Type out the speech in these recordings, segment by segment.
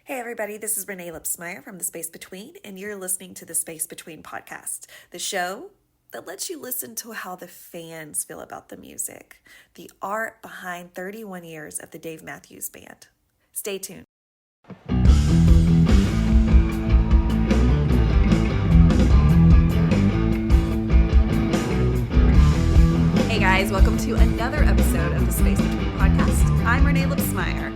Hey everybody, this is Renae Lipsmeyer from The Space Between, and you're listening to The Space Between podcast, the show that lets you listen to how the fans feel about the music, the art behind 31 years of the Dave Matthews Band. Stay tuned. Hey guys, welcome to another episode of The Space Between podcast. I'm Renae Lipsmeyer.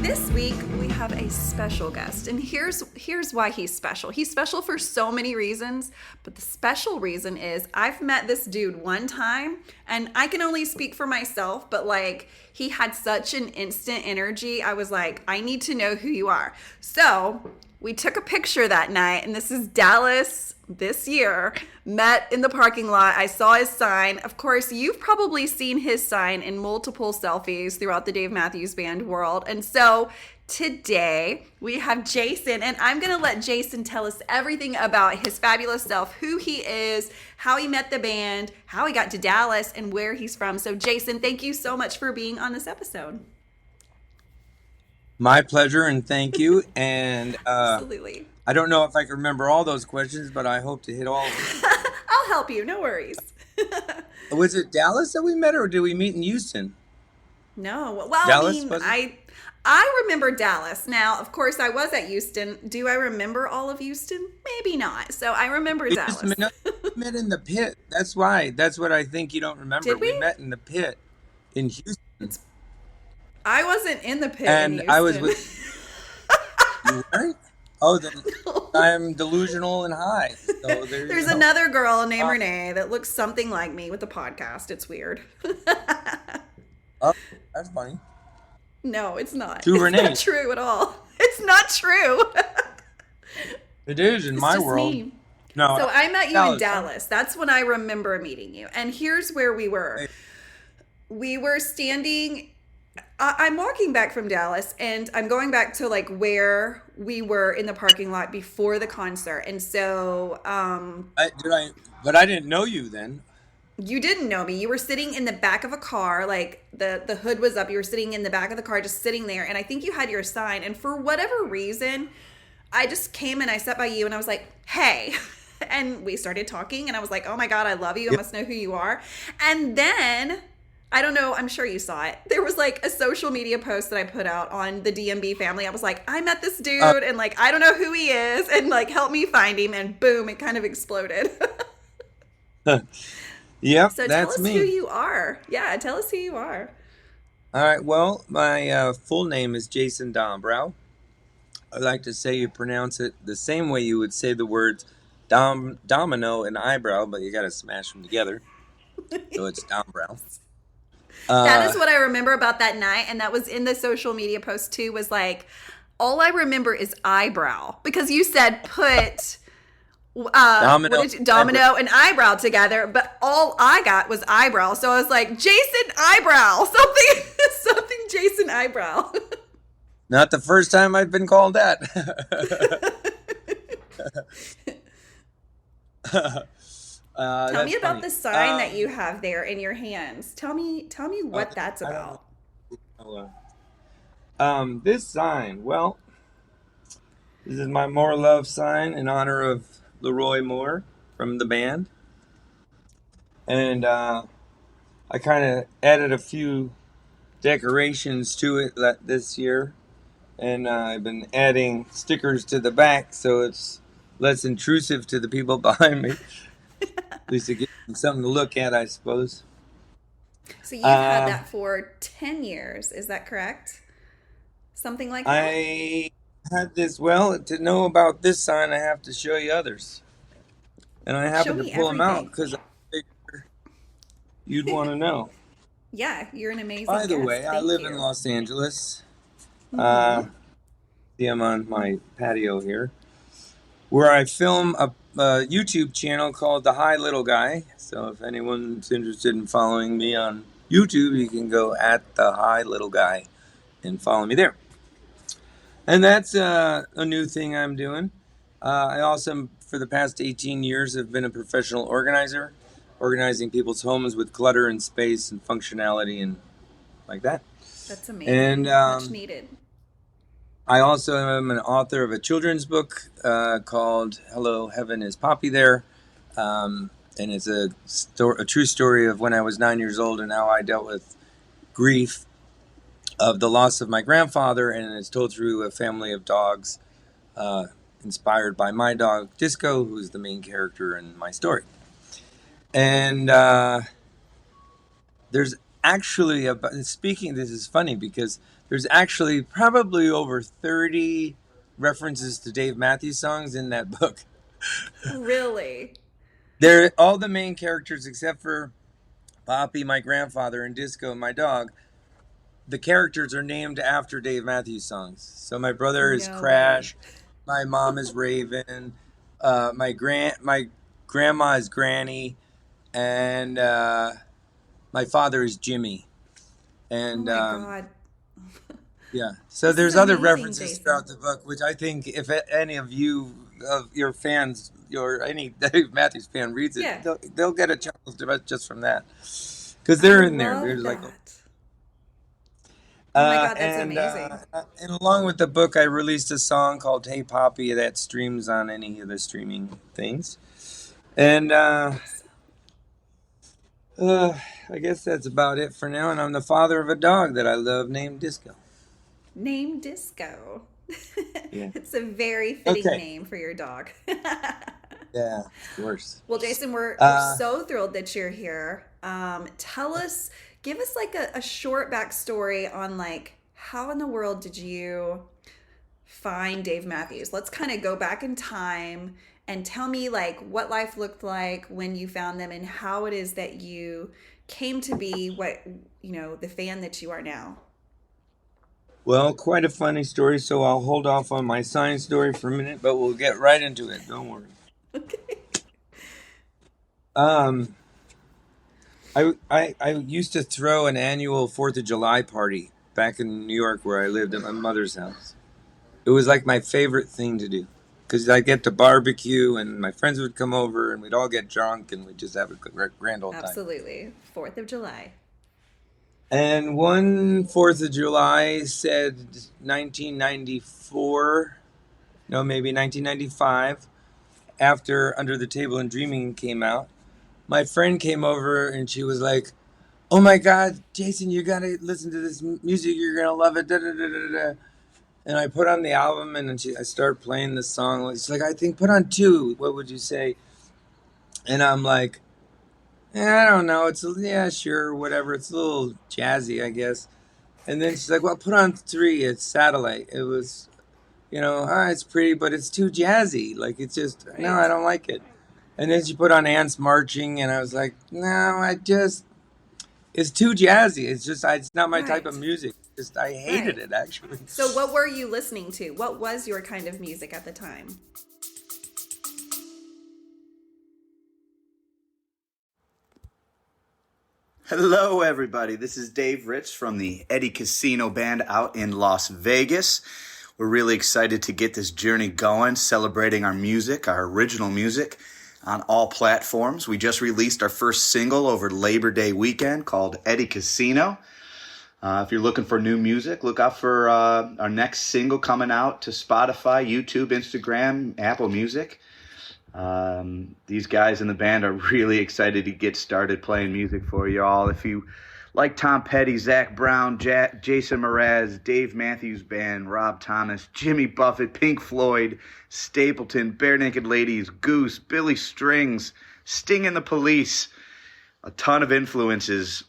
This week we have a special guest, and here's why he's special. He's special for so many reasons, but the special reason is I've met this dude one time, and I can only speak for myself, but like he had such an instant energy. I was like, I need to know who you are. So we took a picture that night, and this is Dallas this year, met in the parking lot. I saw his sign. Of course, you've probably seen his sign in multiple selfies throughout the Dave Matthews Band world. And so today we have Jason, and I'm going to let Jason tell us everything about his fabulous self, who he is, how he met the band, how he got to Dallas, and where he's from. So Jason, thank you so much for being on this episode. My pleasure, and thank you. And Absolutely. I don't know if I can remember all those questions, but I hope to hit all of them. I'll help you. No worries. Was it Dallas that we met, or did we meet in Houston? No. Well, Dallas, I remember Dallas. Now, of course, I was at Houston. Do I remember all of Houston? Maybe not. So I remember Dallas. We met in the pit. That's why. That's what I think you don't remember. Did we? We met in the pit in Houston. I wasn't in the pit And in Houston. I was with... You weren't? Oh, then I'm delusional and high. So There's another girl named Renae that looks something like me with a podcast. It's weird. Oh, that's funny. No, it's not. Two Renaes. It's not true at all. It's not true. It is in It's my just world. me. No. So I met you in Dallas. That's when I remember meeting you. And here's where we were. We were standing... I'm walking back from Dallas, and I'm going back to like where we were in the parking lot before the concert. And so, But I didn't know you then. You didn't know me. You were sitting in the back of a car, like the hood was up. You were sitting in the back of the car, just sitting there. And I think you had your sign. And for whatever reason, I just came and I sat by you, and I was like, hey. And we started talking, and I was like, oh my God, I love you. I must know who you are. And then... I don't know. I'm sure you saw it. There was like a social media post that I put out on the DMB family. I was like, I met this dude and like, I don't know who he is, and like, help me find him. And boom, it kind of exploded. Yep, so that's tell us me. who you are. Yeah, tell us who you are. All right. Well, my full name is Jason Dombrow. I like to say you pronounce it the same way you would say the words domino and eyebrow, but you got to smash them together. So it's Dombrow. That is what I remember about that night, and that was in the social media post too, was like, all I remember is eyebrow, because you said put domino and eyebrow together, but all I got was eyebrow. So I was like, Jason Eyebrow, something Jason Eyebrow. Not the first time I've been called that. Tell me about funny. the sign that you have there in your hands. Tell me what that's about. This sign, well, this is my More Love sign in honor of Leroy Moore from the band. And I kind of added a few decorations to it this year. And I've been adding stickers to the back so it's less intrusive to the people behind me. At least it gives them something to look at, I suppose. So you've had that for 10 years, is that correct? Something like that? I had this, well, to know about this sign, I have to show you others. And I happened to pull them out because I figured you'd want to know. Yeah, you're an amazing By the guest. way, I live in Los Angeles. Mm-hmm. See, I'm on my patio here, where I film a YouTube channel called The Hi Little Guy. So if anyone's interested in following me on YouTube, you can go at The Hi Little Guy and follow me there. And that's a new thing I'm doing. I also, for the past 18 years, have been a professional organizer, organizing people's homes with clutter and space and functionality and like that. That's amazing. And much needed. I also am an author of a children's book called Hello, Heaven is Poppy There. And it's a true story of when I was 9 years old and how I dealt with grief of the loss of my grandfather. And it's told through a family of dogs inspired by my dog, Disco, who's the main character in my story. And there's actually, this is funny because there's actually probably over 30 references to Dave Matthews songs in that book. Really? They're all the main characters except for Poppy, my grandfather, and Disco, my dog. The characters are named after Dave Matthews songs. So my brother is No way. Crash, my mom is Raven, my grandma is Granny, and my father is Jimmy. Oh And my God. yeah, so This is there's other amazing, references Jason. throughout the book, which I think if any of you, of your fans, or any Dave Matthews fan reads it, Yeah. they'll get a chuckle just from that, because I they're in there. love There's like, that. Oh my God, that's and amazing. along with the book, I released a song called "Hey Poppy" that streams on any of the streaming things, and Awesome. I guess that's about it for now. And I'm the father of a dog that I love named Disco. Name Disco. Yeah. It's a very fitting Okay. name for your dog. Yeah, of course. Well, Jason, we're Uh, so thrilled that you're here. Give us like a short backstory on like how in the world did you find Dave Matthews? Let's kind of go back in time and tell me like what life looked like when you found them and how it is that you came to be the fan that you are now. Well, quite a funny story, so I'll hold off on my science story for a minute, but we'll get right into it. Don't worry. Okay. Um, I used to throw an annual 4th of July party back in New York where I lived at my mother's house. It was like my favorite thing to do because I'd get to barbecue and my friends would come over and we'd all get drunk and we'd just have a grand old time. Absolutely. 4th of July. And one 4th of July said 1994, no, maybe 1995, after Under the Table and Dreaming came out, my friend came over and she was like, "Oh my God, Jason, you gotta listen to this music. You're gonna love it." Da, da, da, da, da. And I put on the album and then I started playing the song. She's like, "I think put on two. What would you say?" And I'm like, I don't know. Yeah, sure, whatever. It's a little jazzy, I guess. And then she's like, "Well, put on three. It's Satellite." It was, it's pretty, but it's too jazzy. Like, it's just, no, I Right. don't like it. And then she put on Ants Marching, and I was like, no, it's too jazzy. It's not my type of Right. music. Just, I hated Right. it, actually. So what were you listening to? What was your kind of music at the time? Hello, everybody. This is Dave Rich from the Eddie Casino Band out in Las Vegas. We're really excited to get this journey going, celebrating our music, our original music, on all platforms. We just released our first single over Labor Day weekend called Eddie Casino. If you're looking for new music, look out for our next single coming out to Spotify, YouTube, Instagram, Apple Music. These guys in the band are really excited to get started playing music for you all. If you like Tom Petty, Zach Brown, Jason Mraz, Dave Matthews Band, Rob Thomas, Jimmy Buffett, Pink Floyd, Stapleton, Bare Naked Ladies, Goose, Billy Strings, Sting and the Police, a ton of influences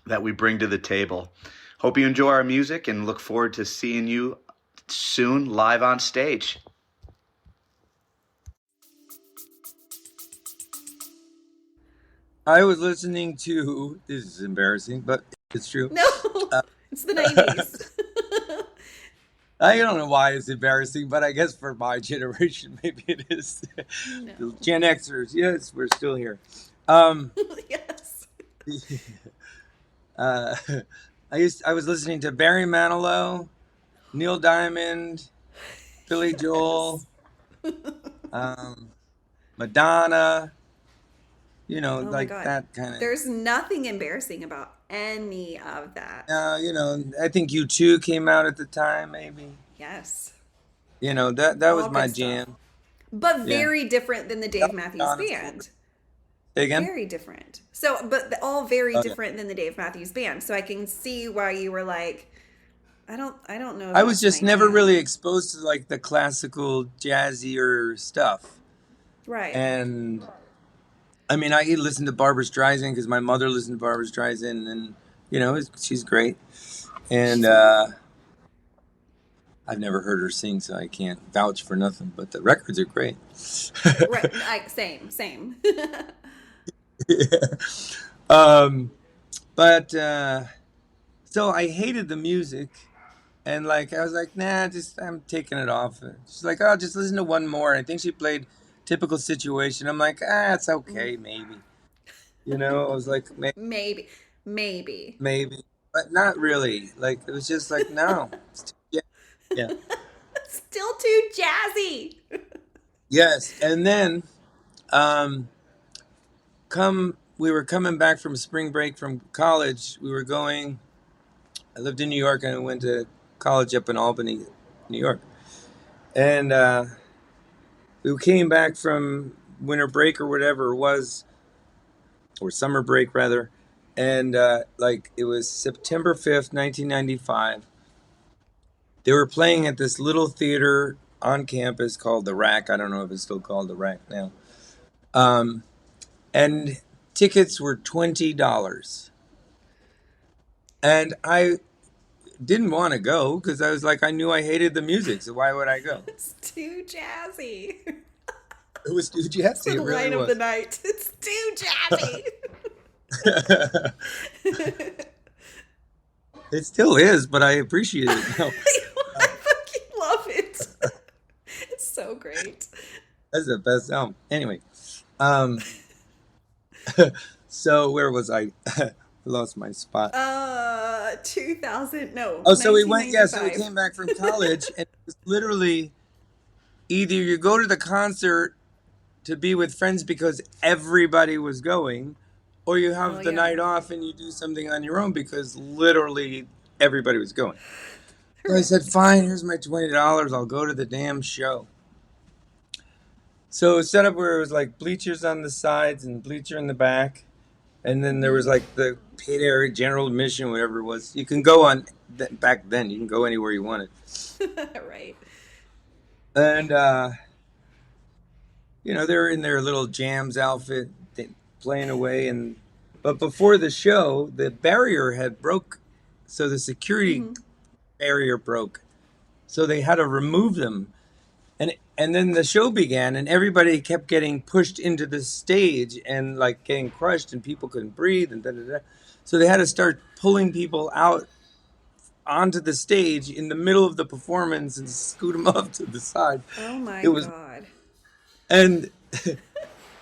that we bring to the table. Hope you enjoy our music and look forward to seeing you soon live on stage. I was listening to, this is embarrassing, but it's true. No, Uh, it's the 90s. I don't know why it's embarrassing, but I guess for my generation, maybe it is. No. The Gen Xers, yes, we're still here. Um, Yes. uh, I was listening to Barry Manilow, Neil Diamond, Billy Joel, um, Madonna, Oh my like God. that kind of. There's nothing embarrassing about any of that. I think U2 came out at the time, maybe. Yes. That was All my good stuff. jam. But Yeah. very different than the Dave Matthews John, of course. Band. Say again? Very different. So, but all very Oh, yeah. different than the Dave Matthews Band. So I can see why you were like, I don't know if I was that's just my never really jam. exposed to like the classical jazzier stuff. Right. And I mean, I listened to Barbara Streisand because my mother listened to Barbara Streisand, and she's great. And She's wonderful. I've never heard her sing, so I can't vouch for nothing. But the records are great. Right. Same. Yeah. Um, but so I hated the music, and like I was like, nah, just I'm taking it off. She's like, oh, just listen to one more. I think she played Typical Situation. I'm like, it's okay, maybe. I was like, Maybe. Maybe. maybe, but not really. Like it was just like, no, yeah, yeah, Still too jazzy. yes. And then, um, we were coming back from spring break from college. We were going. I lived in New York and I went to college up in Albany, New York. And we came back from winter break or whatever it was, or summer break rather. And like it was September 5th, 1995. They were playing at this little theater on campus called The Rack. I don't know if it's still called The Rack now. And tickets were $20. And I didn't want to go because I was like, I knew I hated the music, so why would I go? It's too jazzy. It was too It's jazzy. the It really line of the was. night. It's too jazzy. It still is, but I appreciate it now. I fucking love it. It's so great. That's the best album. Anyway, um, so where was I? I lost my spot. 2000, no, Oh, so we went. Yeah, so we 1995. came back from college, and it was literally either you go to the concert to be with friends because everybody was going, or you Oh, have the yeah. night off and you do something on your own because literally everybody was going. So I said, Right. fine, here's my $20. I'll go to the damn show. So it was set up where it was like bleachers on the sides and bleacher in the back. And then there was like the paid area, general admission, whatever it was. You can go on, back then, you can go anywhere you wanted. Right. And, they were in their little jams outfit, playing away. But before the show, the barrier had broke. So the security barrier broke. So they had to remove them. And then the show began, and everybody kept getting pushed into the stage and like getting crushed, and people couldn't breathe, and da da da. So they had to start pulling people out onto the stage in the middle of the performance and scoot them off to the side. Oh my It was, God. and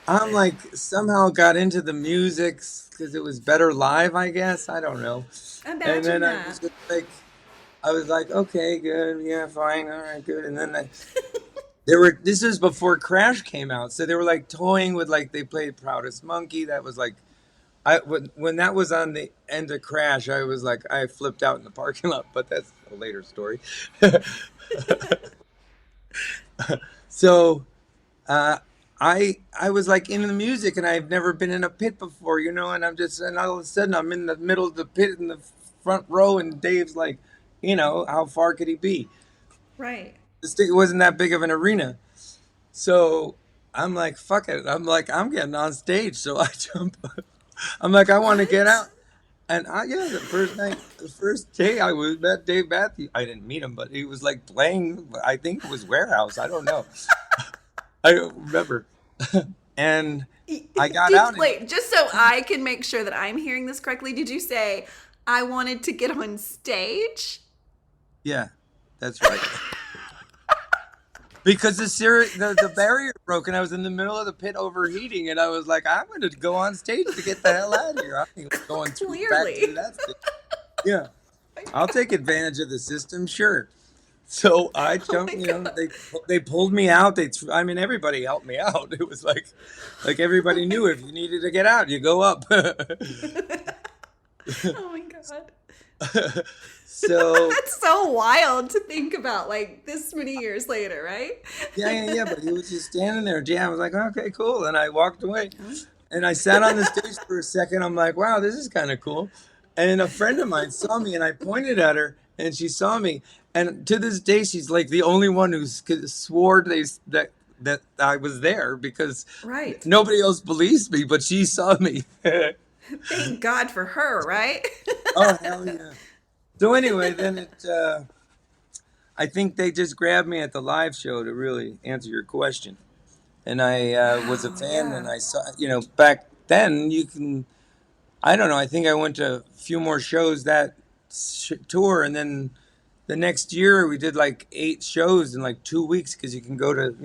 I'm like somehow got into the music because it was better live, I guess. I don't know. And Imagine then that. I was like, okay, good, yeah, fine, all right, good. And then this was before Crash came out, so they were like toying with like they played Proudest Monkey. That was like when that was on the end of Crash, I was like I flipped out in the parking lot, but that's a later story. So I was like in the music, and I've never been in a pit before, and all of a sudden I'm in the middle of the pit in the front row, and Dave's like, how far could he be? Right. It wasn't that big of an arena. So I'm like, fuck it. I'm like, I'm getting on stage. So I jump. I'm like, I want to get What? out. And the first day I met Dave Matthews. I didn't meet him, but he was like playing, I think it was Warehouse. I don't know. I don't remember. And I got out. Wait, just so I can make sure that I'm hearing this correctly, did you say I wanted to get on stage? Yeah, that's right. Because the barrier broke, and I was in the middle of the pit overheating, and I was like, I'm going to go on stage to get the hell out of here. I ain't going back Clearly. to that thing. Yeah, I'll take advantage of the system, sure. So I Oh jumped, my God. they pulled me out. Everybody helped me out. It was like everybody knew if you needed to get out, you go up. Oh my God. So That's so wild to think about, like this many years later, right? yeah. But he was just standing there. Jam. I was like, okay, cool. And I walked away. Oh, And I sat on the stage for a second. I'm like, wow, this is kind of cool. And a friend of mine saw me, and I pointed at her, and she saw me. And to this day, she's like the only one who swore that I was there because right. nobody else believes me, but she saw me. Thank God for her, right? Oh hell yeah! So anyway, then I think they just grabbed me at the live show to really answer your question. And I was a Wow, fan, and yeah. I saw, back then you can, I don't know, I think I went to a few more shows that tour, and then the next year we did like 8 shows in like 2 weeks because you can go to,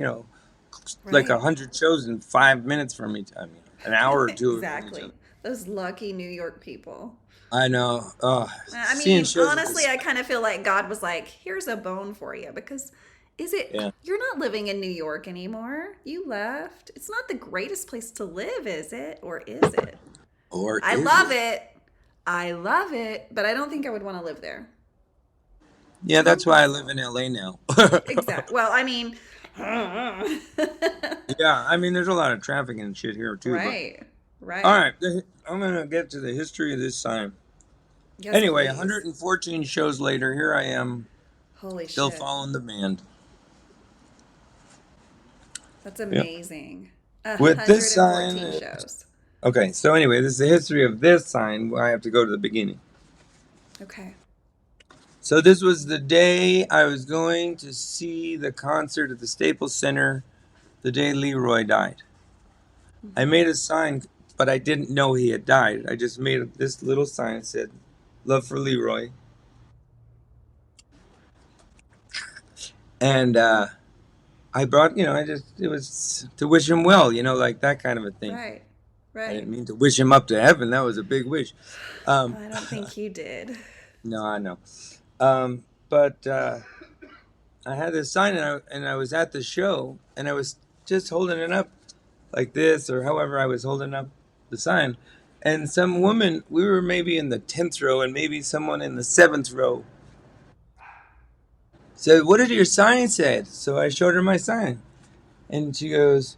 like Right. 100 shows in 5 minutes from each. I mean, an hour or two from each Exactly. other. Those lucky New York people. I know. Oh, I seeing mean, shows at honestly, this. I kind of feel like God was like, here's a bone for you because Yeah. you're not living in New York anymore. You left. It's not the greatest place to live, is it? Or is it? Or I is love it? it. I love it, but I don't think I would want to live there. Yeah, that's why I live in LA now. Exactly. Well, I mean, Yeah, I mean, there's a lot of traffic and shit here too, but right, all right. right, I'm gonna get to the history of this sign. Yes, Anyway, please. 114 shows later, here I am, Holy still shit. following the band. That's Yeah. amazing. With this sign, 114 shows. okay, so anyway, this is the history of this sign. I have to go to the beginning. Okay. So this was the day I was going to see the concert at the Staples Center, the day Leroy died. I Hmm. made a sign, but I didn't know he had died. I just made this little sign that said, "Love for Leroy," and I brought, it was to wish him well, like that kind of a thing. Right, I right. didn't mean to wish him up to heaven. That was a big wish. Um, I don't think you did. no, I know. But I had this sign, and I was at the show, and I was just holding it up like this, or however I was holding up the sign. And some woman, we were maybe in the 10th row, and maybe someone in the 7th row said, "What did your sign say?" So I showed her my sign, and she goes,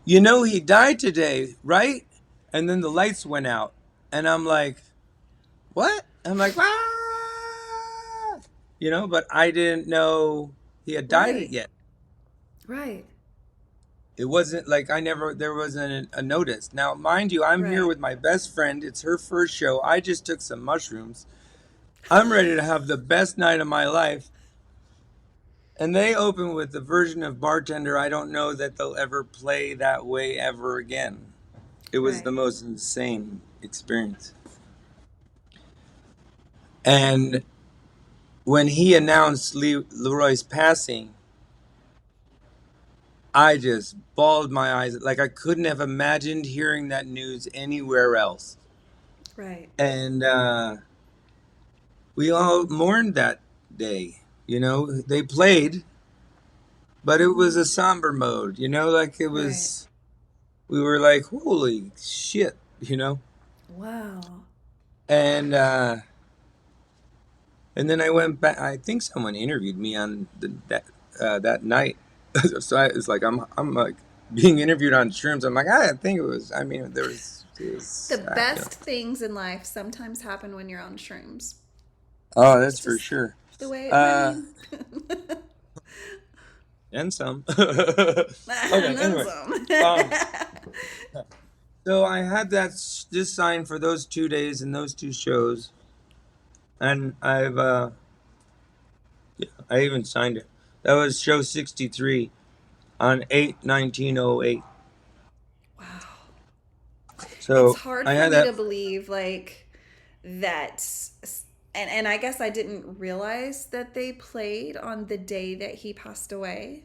he died today, right? And then the lights went out, and I'm like, what? I'm like, ah, but I didn't know he had died Right, yet. right, It wasn't like there wasn't a notice. Now, mind you, I'm here right. with my best friend. It's her first show. I just took some mushrooms. I'm ready to have the best night of my life. And they open with the version of Bartender I don't know that they'll ever play that way ever again. It was the Right. most insane experience. And when he announced Leroy's passing, I just bawled my eyes. Like I couldn't have imagined hearing that news anywhere else. Right. And we all mourned that day. They played, but it was Hmm. a somber mode. Like it Right. was. We were like, "Holy shit," Wow. And then I went back. I think someone interviewed me on that night. So it's like I'm like being interviewed on shrooms. I'm like, I think it was. I mean, it The was best things in life sometimes happen when you're on shrooms. Oh, It's that's for just sure. the way, I Uh, mean, and some. Okay. and Anyway, some. um, so I had this sign for those 2 days and those 2 shows, and I even signed it. That was show 63 on 8/19/08. Wow. It's So hard I for had me to that. believe like that and I guess I didn't realize that they played on the day that he passed away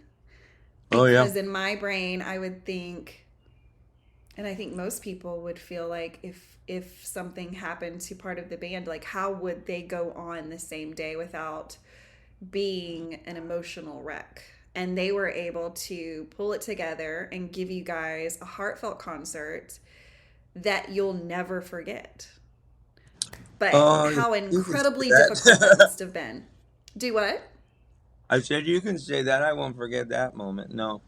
Oh yeah. because in my brain I would think, and I think most people would feel like if something happened to part of the band, like how would they go on the same day without being an emotional wreck? And they were able to pull it together and give you guys a heartfelt concert that you'll never forget. but Oh, how you can say incredibly difficult that that. must have been. Do what? I said you can say that. I won't forget that moment. No,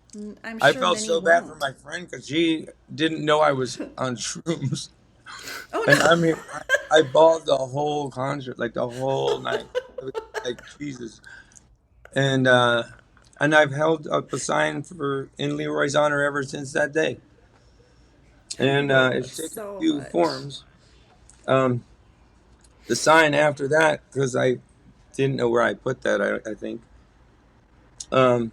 I'm I sure felt many so bad for won't. my friend because she didn't know I was on shrooms, Oh and I no. mean, I bawled the whole concert, like the whole night. It was like Jesus, and uh, and I've held up a sign for in Leroy's honor ever since that day, I and love that it's taken a so few much. forms. Um, the sign after that, because I didn't know where I put that. I think. Um,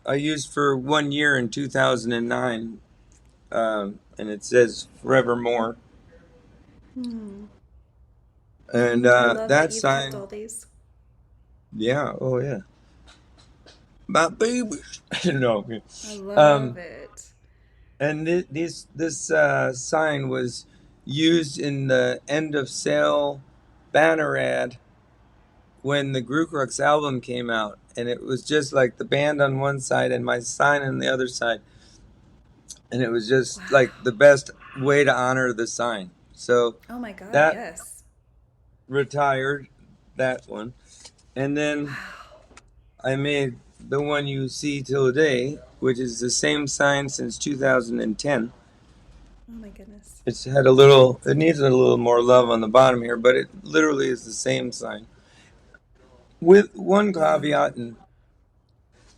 I used for 1 year in 2009, and it says forevermore. Hmm. And I love that that you've kept sign, all these. yeah, oh yeah, my babies. No, I love um, it. and this sign was used in the end of sale banner ad when the Groove album came out, and it was just like the band on one side and my sign on the other side, and it was just like Wow. the best way to honor the sign. So Oh my God, that yes. retired, that one, and then Wow. I made the one you see till today, which is the same sign since 2010. Oh my goodness. It's had a little, it needs a little more love on the bottom here, but it literally is the same sign. With one Wow. caveat, in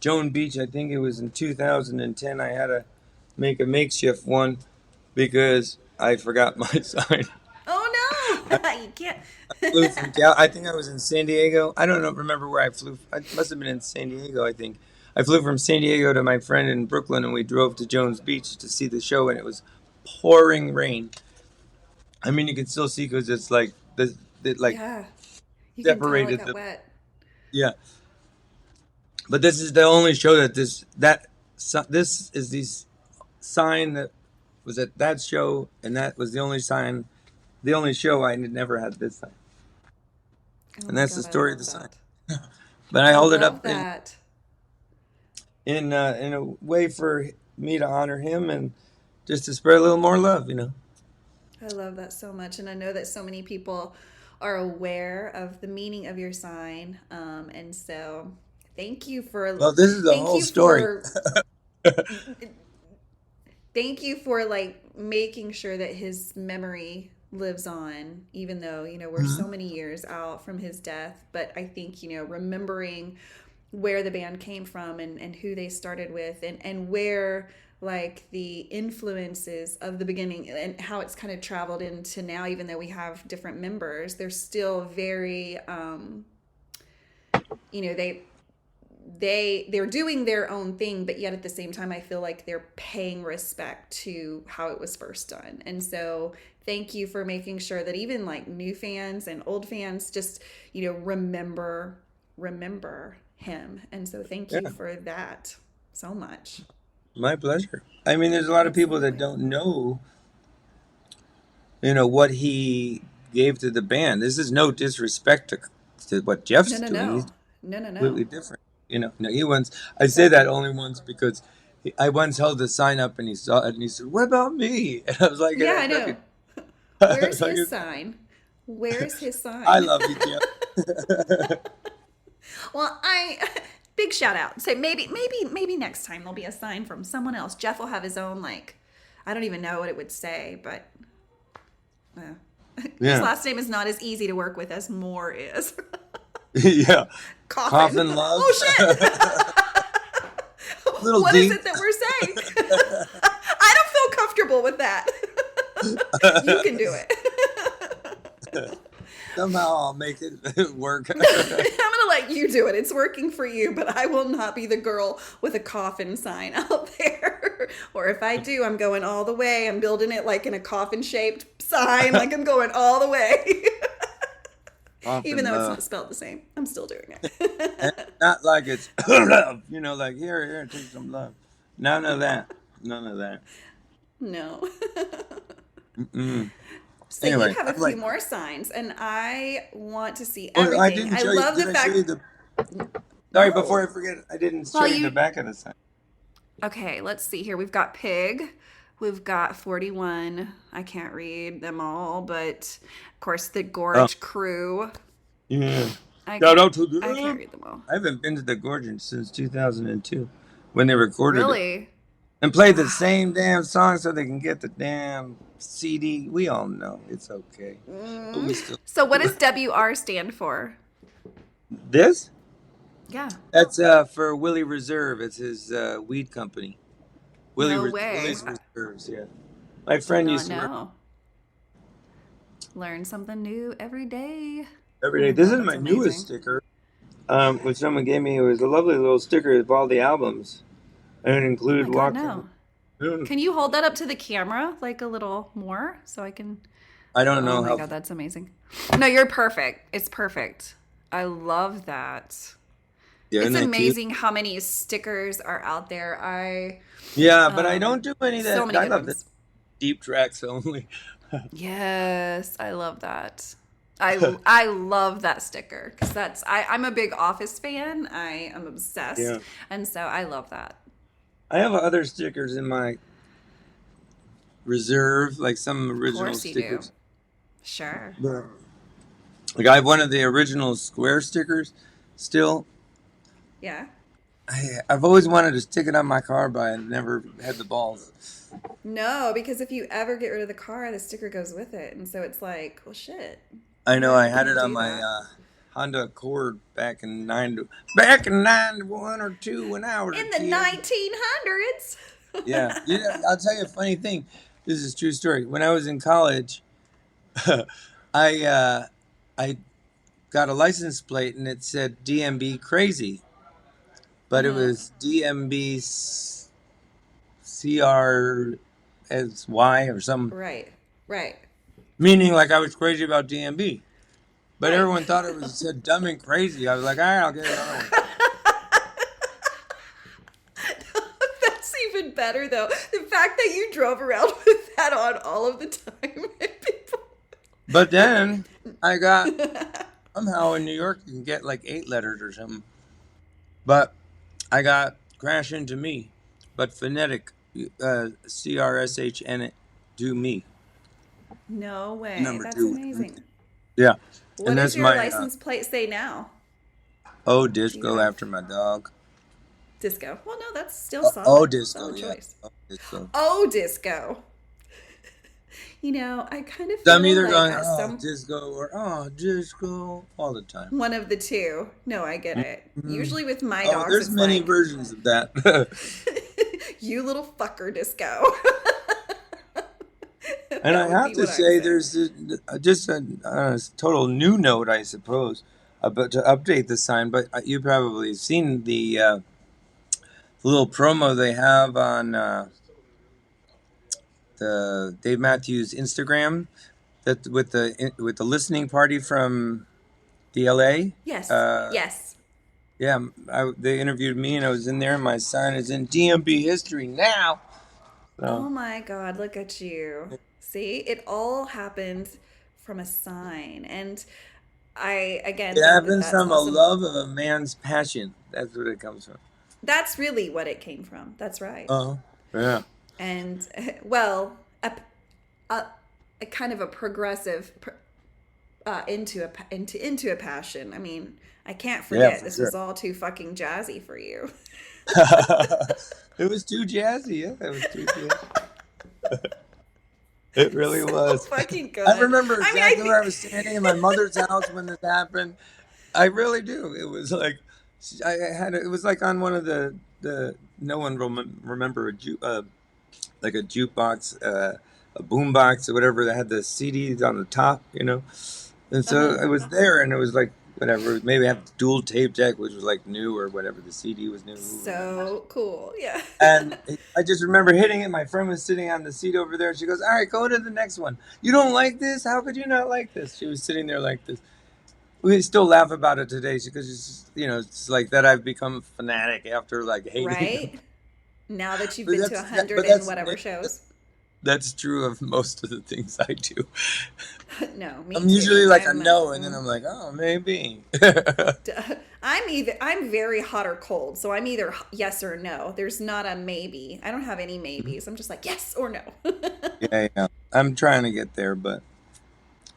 Joan Beach, I think it was in 2010, I had to make a makeshift one because I forgot my sign. Oh I no! You can't. flew from I think I was in San Diego. I don't know, remember where I flew. I must have been in San Diego, I think. I flew from San Diego to my friend in Brooklyn, and we drove to Jones Beach to see the show, and it was pouring rain. I mean, you can still see because it's like the like Yeah, you can tell it separated got the, wet. yeah. But this is the only show that this is the sign that was at that show, and that was the only sign, the only show I never had this sign, Oh and my that's the God, I story of the love sign. that. But I I hold it love up that. in a way for me to honor him and just to spread a little more love, you know. I love that so much. And I know that so many people are aware of the meaning of your sign. And so thank you for, Well, this is the thank whole you story. for, thank you for like making sure that his memory lives on, even though, we're so Mhm. many years out from his death. But I think, remembering where the band came from and who they started with and where like the influences of the beginning and how it's kind of traveled into now, even though we have different members, they're still very you know they they're doing their own thing, but yet at the same time I feel like they're paying respect to how it was first done. And so thank you for making sure that even like new fans and old fans just remember him. And so thank you Yeah, for that so much. my pleasure. I mean, there's a lot of people that Absolutely. don't know, what he gave to the band. This is no disrespect to what No, Jeff's no, doing. He's no. No, no, no. completely different. No, he once, I say that Exactly. only once because I once held the sign up and he saw it and he said, "What about me?" And I was like, Yeah, I I know. recognize. Where's Like, his sign? Where's his I sign? love you, Jeff. Well, I big shout out. Say maybe next time there'll be a sign from someone else. Jeff will have his own like I don't even know what it would say, but his Yeah. last name is not as easy to work with as Moore is. Yeah. Coffin. Coffin love. Oh shit! Little What is deep. it that we're saying? I don't feel comfortable with that. You can do it. Somehow I'll make it work. I'm gonna let you do it. It's working for you, but I will not be the girl with a coffin sign out there. Or if I do, I'm going all the way. I'm building it like in a coffin shaped sign, like I'm going all the way. Even Coffin though it's love. not spelled the same, I'm still doing And it. not like it's love, like here, take some love. None of that. None of that. No. Mm-mm. So you Anyway, have a I'm few like, more signs, and I want to see oh, I everything. didn't I show you. love the Did I show you fact. the? Sorry, before I No. forget, I didn't show Well, you the you. back of the sign. Okay, let's see here. We've got pig. We've got 41. I can't read them all, but of course the Oh, Gorge Crew. yeah. I Shout can't. out to I can't them. read them all. I haven't been to the Gorge since 2002 when they recorded it Really? and played the Wow. same damn song so they can get the damn CD. We all know it's okay, but we still So what do does it. WR stand for? This? Yeah. That's for Willie Reserve. It's his weed company. No way. Willie's Reserves. Yeah, my Did friend not used to work know. Learn something new every day. every Oh day. my This God, is that's my newest amazing. sticker. Which someone gave me. It was a lovely little sticker of all the albums, and it Oh included my God, Walk from no. the Moon. Can you hold that up to the camera like a little more so I can? I don't Oh know my how. God, that's amazing. No, you're perfect. It's perfect. I love that. Yeah, It's isn't that cute? amazing how many stickers are out there. Yeah, but I don't do any of So that. many I good love the ones. deep tracks only. Yes, I love that. I love that sticker because I'm a big Office fan. I am obsessed, Yeah, and so I love that. I have other stickers in my reserve, like some Of original course you do. stickers. Sure. But, like I have one of the original square stickers still. Yeah. I've always wanted to stick it on my car, but I never had the balls. No, because if you ever get rid of the car, the sticker goes with it, and so it's like, well, shit. I know I You had it can't on do my that. Honda Accord back in 91 or 2 when I was a In the kid. 1900s. Yeah, I'll tell you a funny thing. This is a true story. When I was in college, I I got a license plate and it said DMB crazy, but it was DMB CRSY or some Right. Right. meaning like I was crazy about DMB. But Right. everyone thought it was said dumb and crazy. I was like, all right, I'll get another one. That's even better, though. The fact that you drove around with that on all of the time. But then I got somehow in New York you can get like 8 letters or something. But I got Crash Into Me, but phonetic CRSHN do me No way. number That's 2. amazing. Yeah, What and does that's your my license plate say now? Do you Disco have after my dog. disco? Well, no, that's still Oh solid. Disco, Solid yeah. choice. Oh Disco. Oh, disco. I kind of So I'm feel either like going at oh some Disco or oh Disco all the time. one of the two. No, I get it. Mhm. Usually with my Oh, dogs, there's it's many like, versions of that. you little fucker, disco. And I That would have be to what I would say, say. there's just a total new note, I suppose, about to update the sign. But you probably have seen the little promo they have on the Dave Matthews Instagram that with the listening party from the LA. Yes. Uh, Yes. yeah, they interviewed me, and I was in there. And my sign is in DMB history now. Oh So my God, look at you. See, it all happened from a sign. And I, again, it think that happens that's from a awesome. love of a man's passion. That's what it comes from. That's really what it came from. That's right. Oh, yeah. And, well, a, a kind of a progressive into a passion. I mean, I can't Yeah, forget for this sure. was all too fucking jazzy for you. It was too jazzy. Yeah, it was too jazzy. It really So was. fucking I good. remember I mean, I exactly where I was standing in my mother's house when this happened. I really do. It was like I had. It was like on one of the no one will remember like a jukebox, a boombox or whatever that had the CDs on the top, And so uh-huh. I was there, and it was like whatever. Maybe I have the dual tape deck, which was like new or whatever. The CD was new. So cool. Yeah. And I just remember hitting it. My friend was sitting on the seat over there. She goes, "All right, go to the next one. You don't like this? How could you not like this?" She was sitting there like this. We still laugh about it today because it's like that. I've become a fanatic after like hating them. Right? Now that you've But been to that's that, 100 but and that's whatever shows. That's true of most of the things I do. No, me I'm too. usually like a no, and then I'm like, oh, maybe. I'm very hot or cold, so I'm either yes or no. There's not a maybe. I don't have any maybes. I'm just like yes or no. Yeah. I'm trying to get there, but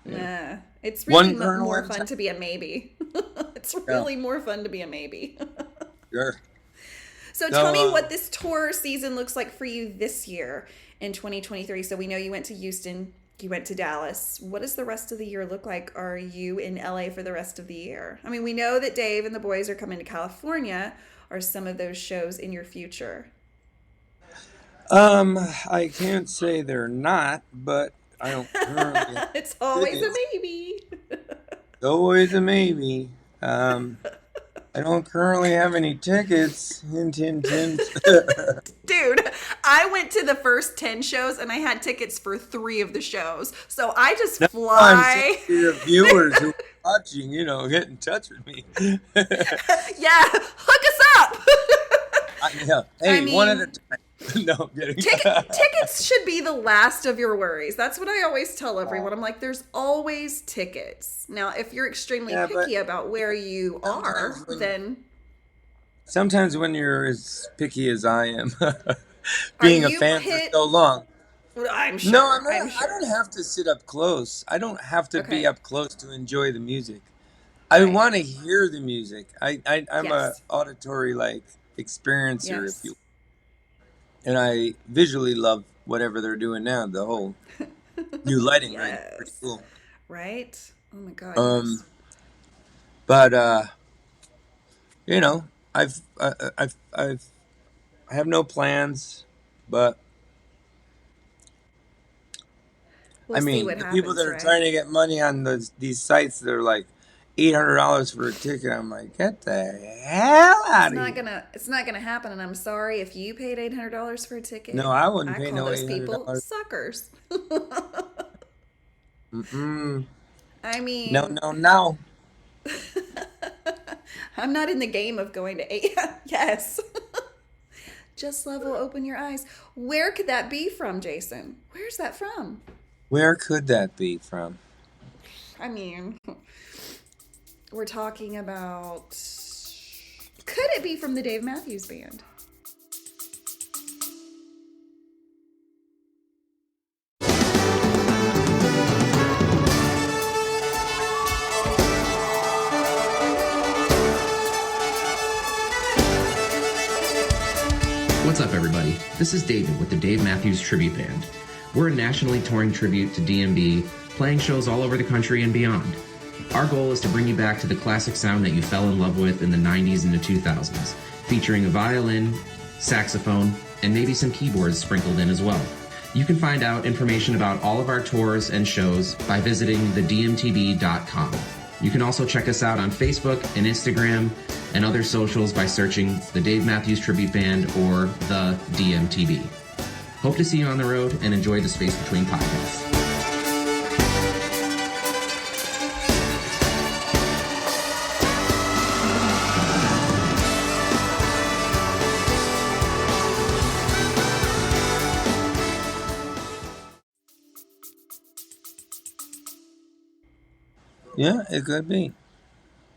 yeah. It's really One kernel more at a fun time. to be a maybe. It's Yeah, really more fun to be a maybe. sure. So tell So, me what this tour season looks like for you this year in 2023. So we know you went to Houston, you went to Dallas. What does the rest of the year look like? Are you in LA for the rest of the year? I mean, we know that Dave and the boys are coming to California. Are some of those shows in your future? I can't say they're not, but I don't currently have It's always a tickets. maybe. It's always a maybe. I don't currently have any tickets. Hint, hint, hint. Dude, I went to the first 10 shows and I had tickets for 3 of the shows. So I just No, I'm saying fly. to your viewers who are watching, get in touch with me. Yeah, hook us up. Yeah. I Hey, one at a mean, time. No, I'm kidding. tickets should be the last of your worries. That's what I always tell everyone. I'm like, there's always tickets. Now, if you're extremely Yeah, but picky about where you are, sometimes when then sometimes when you're as picky as I am, are being a you fan for pit? so long. I'm No, I'm sure. not. I'm I don't sure. have to sit up close. I don't have to be Okay. up close to enjoy the music. I Right. want to hear the music. I'm a Yes. auditory experiencer, if Yes. you. And I visually love whatever they're doing now. The whole new lighting, right? Pretty Yes. cool. Right? Oh my God, Um, yes. but you know, I've I have no plans, but I We'll see mean, what the people that happens, are right? trying to get money on these sites that are like $800 for a ticket, I'm like, get the hell out of here. It's not gonna happen, and I'm sorry if you paid $800 for a No, ticket. I wouldn't I pay call no those eight hundred people dollars. suckers. Mm-mm. I No, mean, no, no. I'm not in the game of going to eight. Yes. Just level, open your eyes. Where could that be from, Jason? Where's that from? Where could that be from? I mean, we're talking about. Could it be from the Dave Matthews Band? What's up, everybody? This is David with the Dave Matthews Tribute Band. We're a nationally touring tribute to DMB, playing shows all over the country and beyond. Our goal is to bring you back to the classic sound that you fell in love with in the 90s and the 2000s, featuring a violin, saxophone, and maybe some keyboards sprinkled in as well. You can find out information about all of our tours and shows by visiting thedmtb.com. You can also check us out on Facebook and Instagram and other socials by searching the Dave Matthews Tribute Band or the DMTB. Hope to see you on the road and enjoy the Space Between podcast. Yeah, it could be.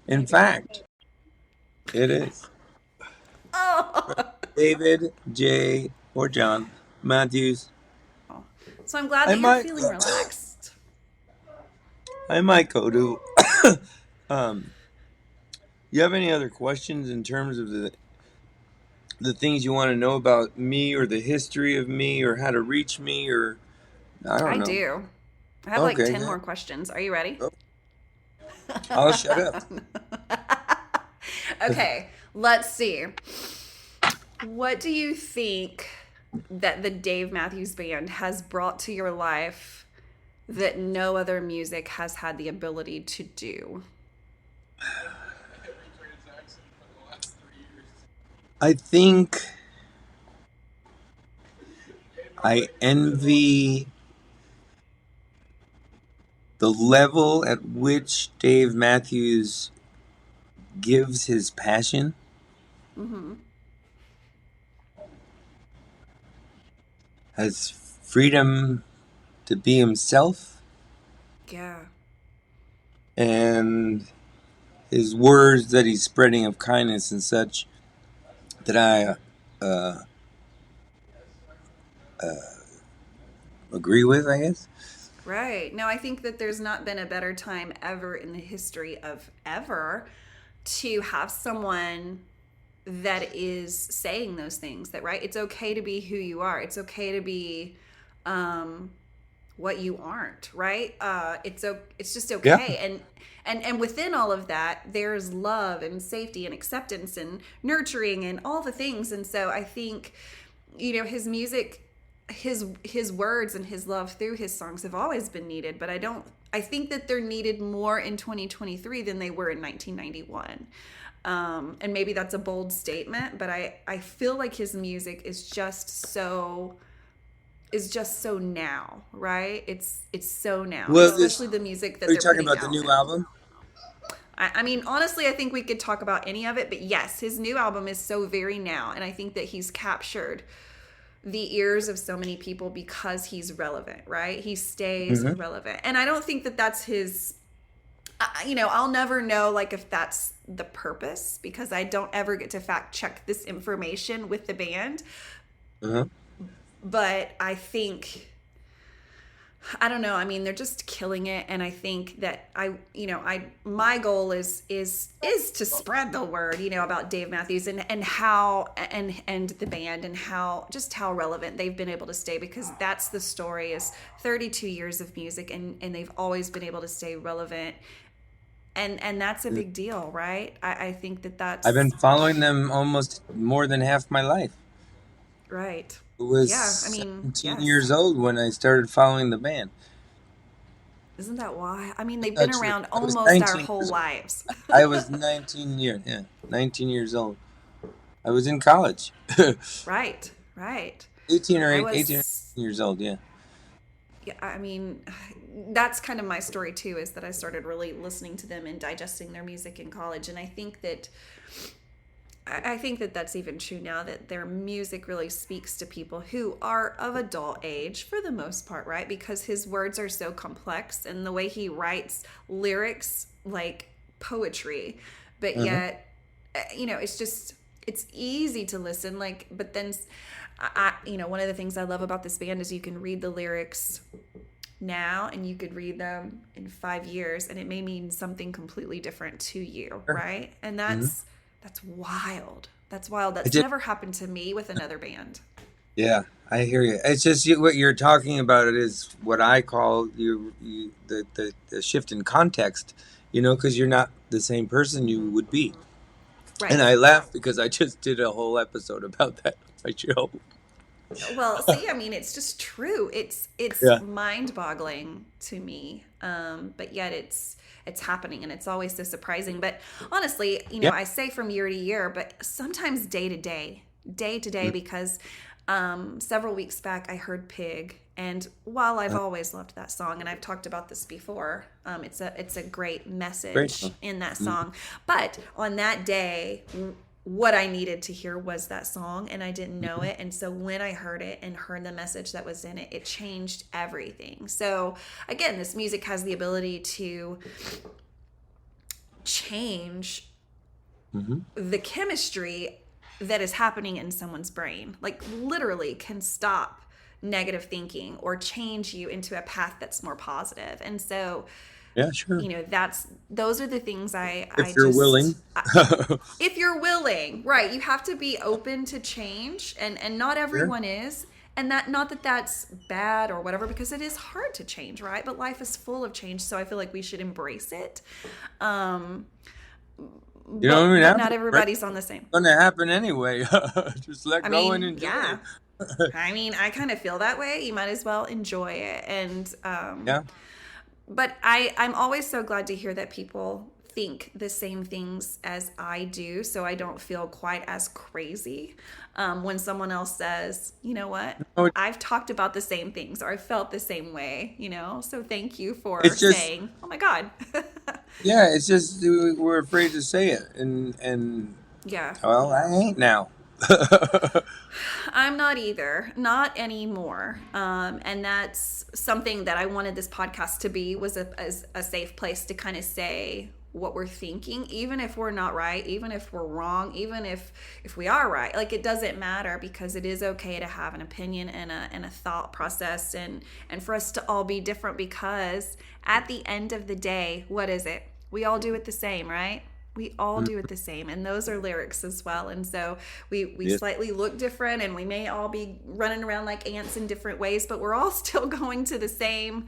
In Maybe. fact, it is. Oh. David J. or John Matthews. So I'm glad I that you're might, feeling relaxed. I might go to. um, you have any other questions in terms of the things you want to know about me or the history of me or how to reach me or I don't I know. do. I have like Okay, 10 good. more questions. Are you ready? Oh, I'll shut up. Okay, let's see. What do you think that the Dave Matthews Band has brought to your life that no other music has had the ability to do? I think I envy the level at which Dave Matthews gives his passion. Mm-hmm. Has freedom to be himself, Yeah. and his words that he's spreading of kindness and such that I agree with, I guess. Right. No, I think that there's not been a better time ever in the history of ever to have someone that is saying those things, that, right, it's okay to be who you are. It's okay to be what you aren't, right? It's just okay. Yeah. And within all of that, there's love and safety and acceptance and nurturing and all the things. And so I think, his music, his words and his love through his songs have always been needed, but I think that they're needed more in 2023 than they were in 1991. And maybe that's a bold statement, but I feel like his music is just so now, right? It's so now, Well, especially the music that are you they're talking putting about the out. new album? I mean, honestly, I think we could talk about any of it, but yes, his new album is so very now, and I think that he's captured the ears of so many people because he's relevant, right? He stays relevant. And I don't think that that's his, I'll never know, like, if that's the purpose, because I don't ever get to fact check this information with the band. But I think, I don't know. I mean, they're just killing it, and I think that my goal is to spread the word, about Dave Matthews and how and the band and how relevant they've been able to stay, because that's the story, is 32 years of music, and they've always been able to stay relevant, and that's a big deal, right? I think that's I've been following them almost more than half my life. right. I was Yeah, I mean, 17 yes. years old when I started following the band. Isn't that why? I mean, they've been Actually, around I was almost our 19 whole years old. lives. I was 19 years old. I was in college. Right. 18 or I 18 was, years old, yeah. yeah, I mean, that's kind of my story too, is that I started really listening to them and digesting their music in college. And I think that that's even true now, that their music really speaks to people who are of adult age for the most part, right? Because his words are so complex, and the way he writes lyrics like poetry, but yet, it's easy to listen, like, but then one of the things I love about this band is you can read the lyrics now and you could read them in 5 years and it may mean something completely different to you, right? And that's wild. That's wild. That's never happened to me with another band. Yeah, I hear you. It's just what you're talking about. It is what I call the shift in context, because you're not the same person you would be. Right. And I laugh because I just did a whole episode about that on my show. Well, see, I mean, it's just true. It's Yeah. mind-boggling to me, but yet it's happening, and it's always so surprising. But honestly, Yeah. I say from year to year, but sometimes day to day, because several weeks back I heard Pig, and while I've always loved that song, and I've talked about this before, it's a great message song. in that song. But on that day, what I needed to hear was that song, and I didn't know it. And so when I heard it and heard the message that was in it, it changed everything. So again, this music has the ability to change the chemistry that is happening in someone's brain. Like, literally can stop negative thinking or change you into a path that's more positive. And so, Yeah, sure. those are the things If you're willing. if you're willing, right? You have to be open to change, and not everyone is, and not that that's bad or whatever, because it is hard to change, right? But life is full of change, so I feel like we should embrace it. You know what I mean? But not everybody's on the same. It's going to happen anyway. Just let go and enjoy yeah. it. I mean, I kind of feel that way. You might as well enjoy it. And Yeah. but I'm always so glad to hear that people think the same things as I do, so I don't feel quite as crazy when someone else says, you know what, I've talked about the same things, or I felt the same way, so thank you for saying, oh my God. Yeah, it's just we're afraid to say it, and Yeah. well, I ain't now. I'm not either. Not anymore. And that's something that I wanted this podcast to be, was a safe place to kind of say what we're thinking, even if we're not right, even if we're wrong, even if we are right. Like, it doesn't matter, because it is okay to have an opinion and a thought process, and for us to all be different, because at the end of the day, what is it? We all do it the same, right? We all do it the same, and those are lyrics as well. And so we Yes. slightly look different, and we may all be running around like ants in different ways, but we're all still going to the same.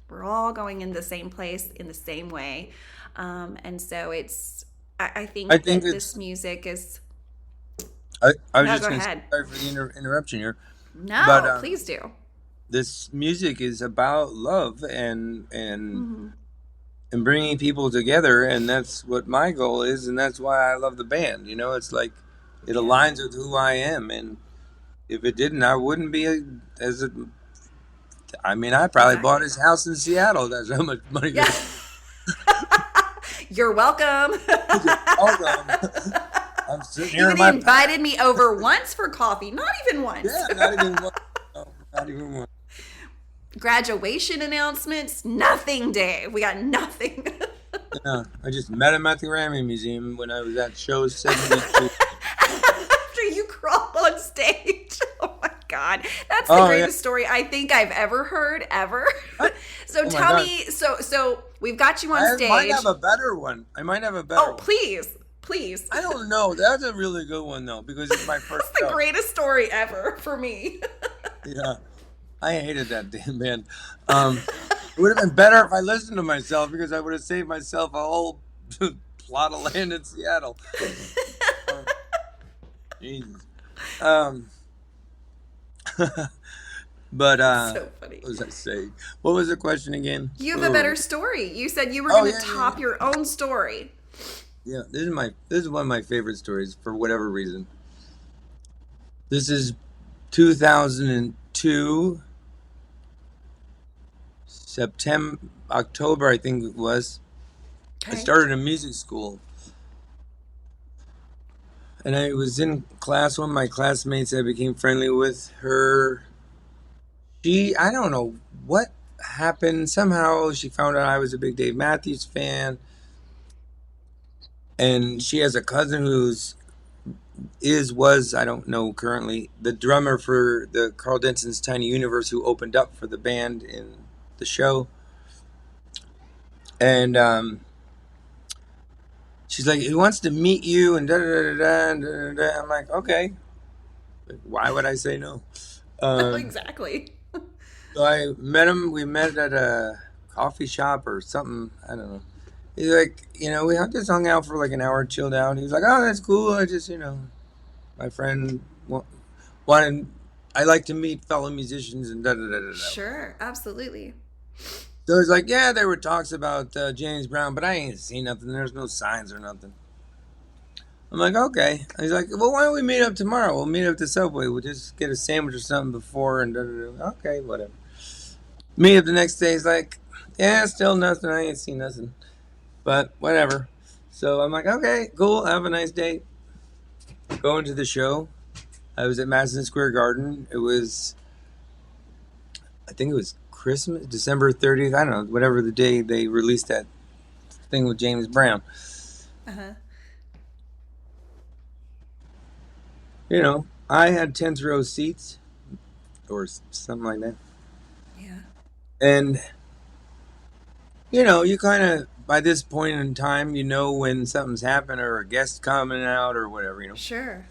We're all going in the same place in the same way. And so I think I that think this it's. music is. I was No, just go going to say, ahead. sorry for the interruption here, but No, please do. this music is about love and Hmm. and bringing people together, and that's what my goal is, and that's why I love the band. It's like it Yeah. aligns with who I am, and if it didn't, I wouldn't be as a. I mean, I probably bought Exactly. his house in Seattle. That's how much money. Yeah. You're welcome. I'm sitting Even here in my invited me over once for coffee. Not even once. yeah, not even one. No, not even one. Graduation announcements, nothing, Dave. We got nothing. Yeah, I just met him at the Grammy Museum when I was at show 72. After you crawled on stage. Oh my God. That's the Oh, yeah. greatest story I think I've ever heard, ever. So Oh, my tell God. me, so we've got you on I stage. might have a better one. I might have a better Oh, one. please. Please. I don't know. That's a really good one, though, because it's my first That's the show. greatest story ever for me. Yeah. I hated that damn band. It would have been better if I listened to myself, because I would have saved myself a whole plot of land in Seattle. Um, Jesus. Um, but So funny. what was I saying? What was the question again? You have a better story. You said you were Oh, going to yeah, top your own story. Yeah, this is one of my favorite stories for whatever reason. This is 2002, October, I think it was. I Okay. started a music school, and I was in class. One of my classmates, I became friendly with her. I don't know what happened. Somehow she found out I was a big Dave Matthews fan, and she has a cousin was, I don't know currently, the drummer for the Carl Denson's Tiny Universe, who opened up for the band in the show. And she's like, he wants to meet you, and da da da da da da. I'm like, okay. Why would I say no? Exactly. So I met him. We met at a coffee shop or something. I don't know. He's like, we just hung out for like an hour, chilled out. He's like, oh, that's cool. I just, my friend wanted, I like to meet fellow musicians and da da da da da. Sure, absolutely. So he's like, yeah, there were talks about James Brown, but I ain't seen nothing. There's no signs or nothing. I'm like, okay. He's like, well, why don't we meet up tomorrow? We'll meet up at the Subway. We'll just get a sandwich or something before and da da da. Okay, whatever. Meet up the next day. He's like, yeah, still nothing. I ain't seen nothing. But whatever. So I'm like, okay, cool. Have a nice day. Going to the show. I was at Madison Square Garden. It was, I think it was Christmas, December 30th. I don't know, whatever the day they released that thing with James Brown. Uh-huh. I had 10th row seats or something like that. Yeah. And, you kind of, by this point in time, when something's happened or a guest coming out or whatever, Sure.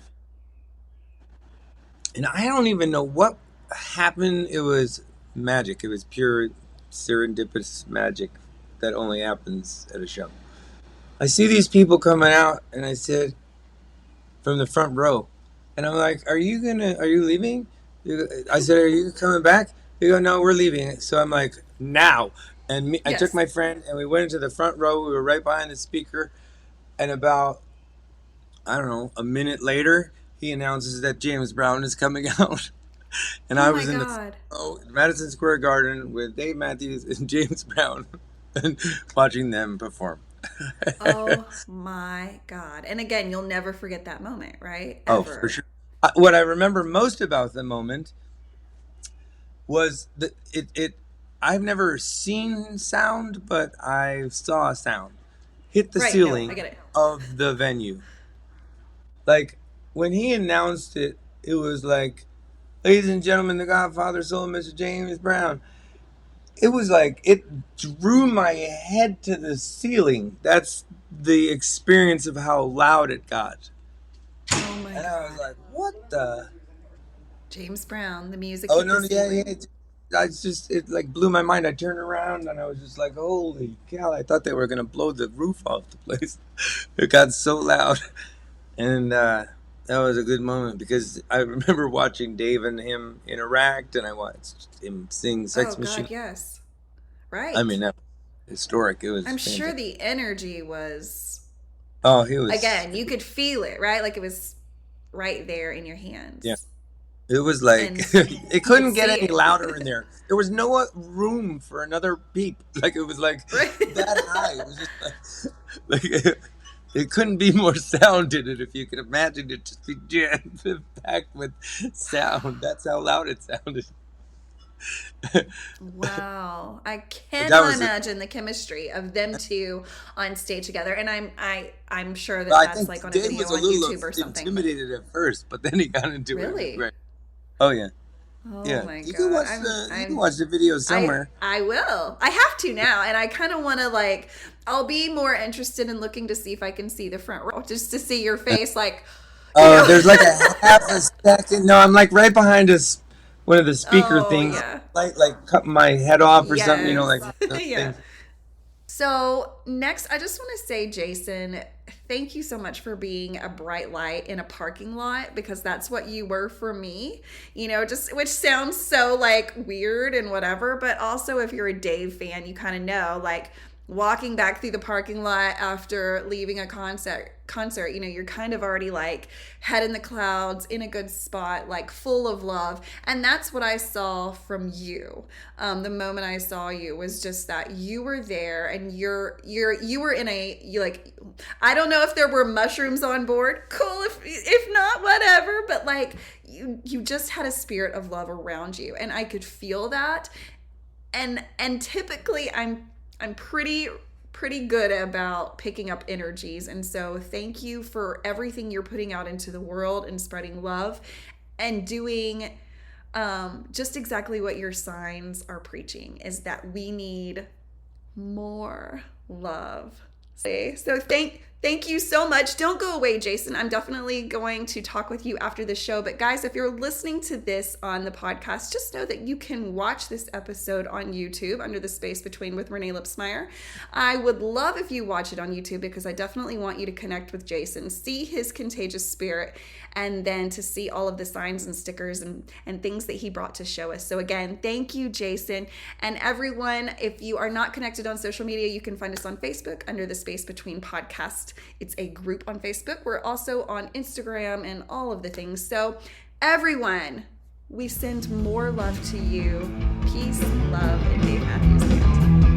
And I don't even know what happened. It was magic. It was pure serendipitous magic that only happens at a show. I see these people coming out, and I said, from the front row, and I'm like, are you leaving? I said, are you coming back? They go, no, we're leaving. So I'm like, now. And I took Yes. my friend, and we went into the front row. We were right behind the speaker. And about, I don't know, a minute later, he announces that James Brown is coming out. And Oh I my was in the God. Madison Square Garden with Dave Matthews and James Brown and watching them perform. Oh my God. And again, you'll never forget that moment, right? Oh, Ever. for sure. What I remember most about the moment was that it I've never seen sound, but I saw a sound hit the Right. No, I ceiling get it. of the venue. Like when he announced it, it was like, "Ladies and gentlemen, the Godfather, soul, Mr. James Brown." It was like it drew my head to the ceiling. That's the experience of how loud it got. Oh my And I was God. like, "What the?" James Brown, the music Oh hit the no, yeah, yeah. ceiling. It like blew my mind. I turned around and I was just like, "Holy cow!" I thought they were gonna blow the roof off the place. It got so loud, and that was a good moment because I remember watching Dave and him interact, and I watched him sing Oh "Sex God, Machine." yes. I mean, Right. that was historic. It was I'm sure fantastic. the energy was, Oh, he was. again, you could feel it, right? Like it was right there in your Yeah, hands. it was like And it you could couldn't get see any louder in it. there. There was no room for another beep. Like it was like Right. that high. It was just like it couldn't be more sound in it. If you could imagine it, just be jammed packed with sound. That's how loud it sounded. Wow. I That cannot was it. imagine the chemistry of them two on stage together. And I'm sure that I that's think like on a Dave video was a on little YouTube or something. intimidated at first, but then he got into it. It was Really? great. Oh yeah, Oh yeah. my You can God. watch the video somewhere. I will. I have to now, and I kind of want to like. I'll be more interested in looking to see if I can see the front row, just to see your face, like, Oh, there's like a half a second. No, I'm like right behind us, one of the speaker Oh things. yeah, Like cut my head off or something. You know, yes, like one of those yeah. things. So next, I just want to say, Jason, thank you so much for being a bright light in a parking lot, because that's what you were for me. You know, just which sounds so like weird and whatever, but also if you're a Dave fan, you kind of know like walking back through the parking lot after leaving a concert, you know, you're kind of already like head in the clouds, in a good spot, like full of love. And that's what I saw from you. The moment I saw you was just that you were there, and you were in you like, I don't know if there were mushrooms on board. Cool, if not, whatever. But like you just had a spirit of love around you, and I could feel that. And typically I'm pretty good about picking up energies. And so thank you for everything you're putting out into the world and spreading love and doing just exactly what your signs are preaching, is that we need more love. So thank you so much. Don't go away, Jason. I'm definitely going to talk with you after the show. But guys, if you're listening to this on the podcast, just know that you can watch this episode on YouTube under the Space Between with Renae Lipsmeyer. I would love if you watch it on YouTube, because I definitely want you to connect with Jason, see his contagious spirit, and then to see all of the signs and stickers and things that he brought to show us. So again, thank you, Jason. And everyone, if you are not connected on social media, you can find us on Facebook under the Space Between podcast. It's a group on Facebook. We're also on Instagram and all of the things. So everyone, we send more love to you. Peace, love, and Dave Matthews Band.